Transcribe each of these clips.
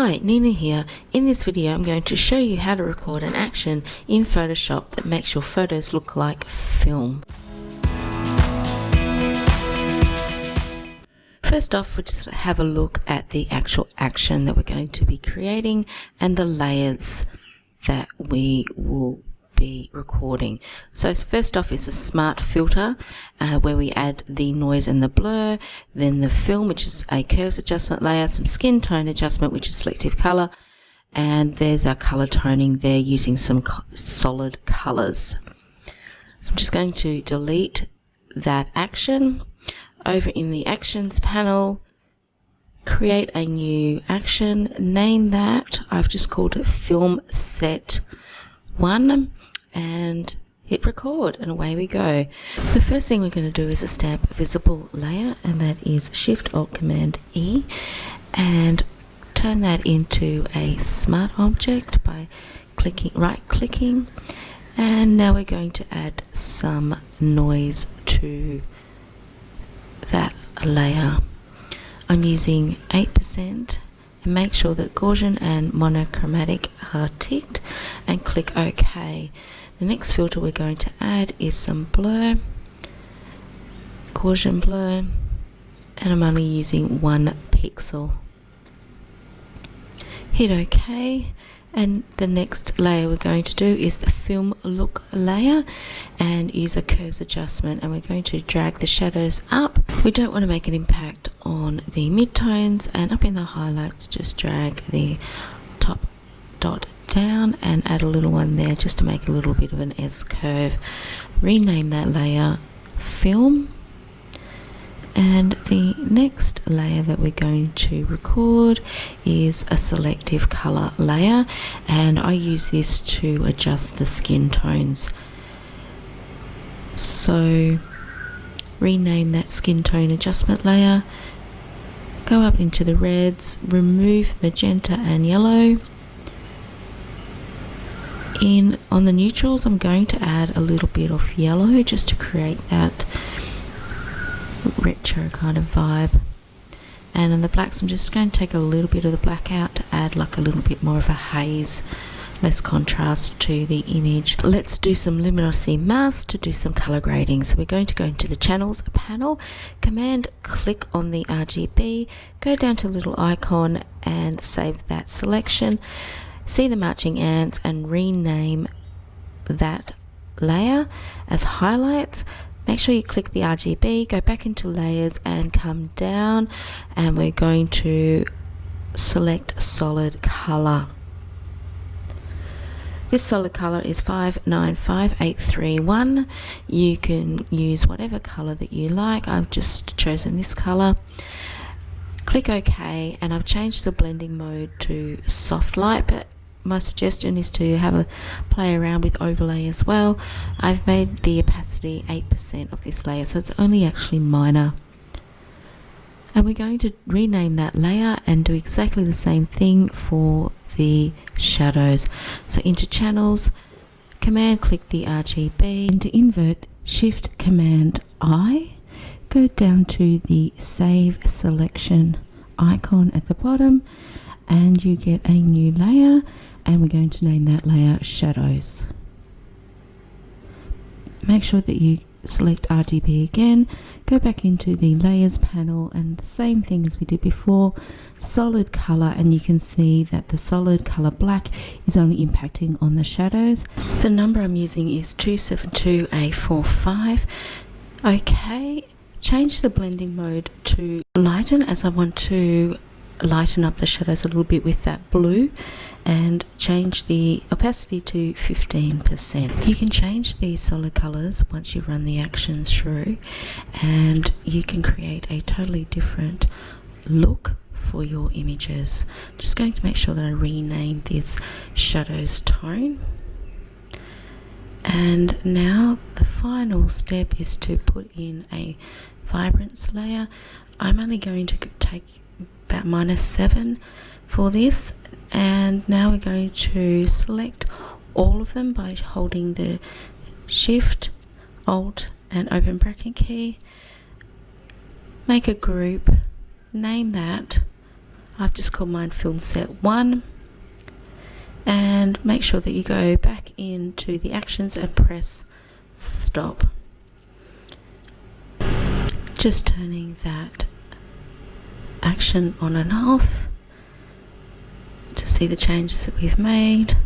Hi, Nina here. In this video I'm going to show you how to record an action in Photoshop that makes your photos look like film. First off, we'll just have a look at the actual action that we're going to be creating and the layers that we will be recording. So first off is a smart filter where we add the noise and the blur, then the film, which is a curves adjustment layer, some skin tone adjustment, which is selective color, and there's our color toning there using some solid colors. So I'm just going to delete that action. Over in the actions panel, create a new action, name that, I've just called it film set 1, and hit record, and away we go. The first thing we're going to do is a stamp visible layer, and that is Shift Alt Command E, and turn that into a smart object by right clicking, and now we're going to add some noise to that layer. I'm using 8%, and make sure that Gaussian and monochromatic are ticked, and click OK. The next filter we're going to add is some blur, Gaussian blur, and I'm only using 1 pixel. Hit OK, and the next layer we're going to do is the film look layer and use a curves adjustment, and we're going to drag the shadows up. We don't want to make an impact on the midtones, and up in the highlights just drag the top dot down and add a little one there just to make a little bit of an S curve. Rename that layer film, and the next layer that we're going to record is a selective color layer, and I use this to adjust the skin tones. So rename that skin tone adjustment layer, go up into the reds, remove magenta and yellow. On the neutrals, I'm going to add a little bit of yellow just to create that retro kind of vibe. And in the blacks, I'm just going to take a little bit of the black out to add like a little bit more of a haze, less contrast to the image. Let's do some luminosity mask to do some color grading. So we're going to go into the channels panel, command click on the RGB, go down to the little icon and save that selection. See the marching ants and rename that layer as highlights. Make sure you click the RGB, go back into layers and come down, and we're going to select solid color. This solid color is 595831. You can use whatever color that you like. I've just chosen this color. Click OK, and I've changed the blending mode to soft light, but my suggestion is to have a play around with overlay as well. I've made the opacity 8% of this layer, so it's only actually minor. And we're going to rename that layer and do exactly the same thing for the shadows. So into channels, command click the RGB, into invert, Shift Command I, go down to the save selection icon at the bottom, and you get a new layer, and we're going to name that layer shadows. Make sure that you select RGB again, go back into the layers panel, and the same thing as we did before, solid color, and you can see that the solid color black is only impacting on the shadows. The number I'm using is 272A45. Okay, change the blending mode to lighten, as I want to lighten up the shadows a little bit with that blue, and change the opacity to 15%. You can change these solid colors once you run the actions through, and you can create a totally different look for your images. Just going to make sure that I rename this shadows tone. And now the final step is to put in a vibrance layer. I'm only going to take about -7 for this, and now we're going to select all of them by holding the Shift, Alt and open bracket key, make a group, name that I've just called mine film set 1, and make sure that you go back into the actions and press stop. Just turning that action on and off to see the changes that we've made.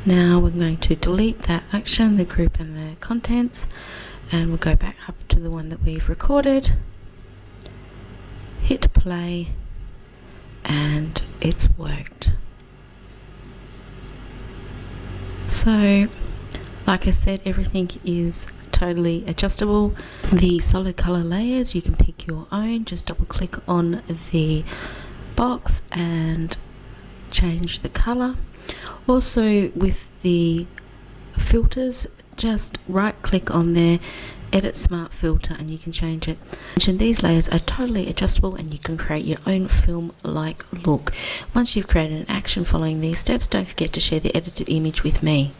Now we're going to delete that action, the group and the contents, and we'll go back up to the one that we've recorded, hit play, and it's worked. So like I said, everything is totally adjustable. The solid color layers, you can pick your own. Just double click on the box and change the color. Also with the filters, just right click on there, edit smart filter, and you can change it. And these layers are totally adjustable and you can create your own film like look. Once you've created an action following these steps, don't forget to share the edited image with me.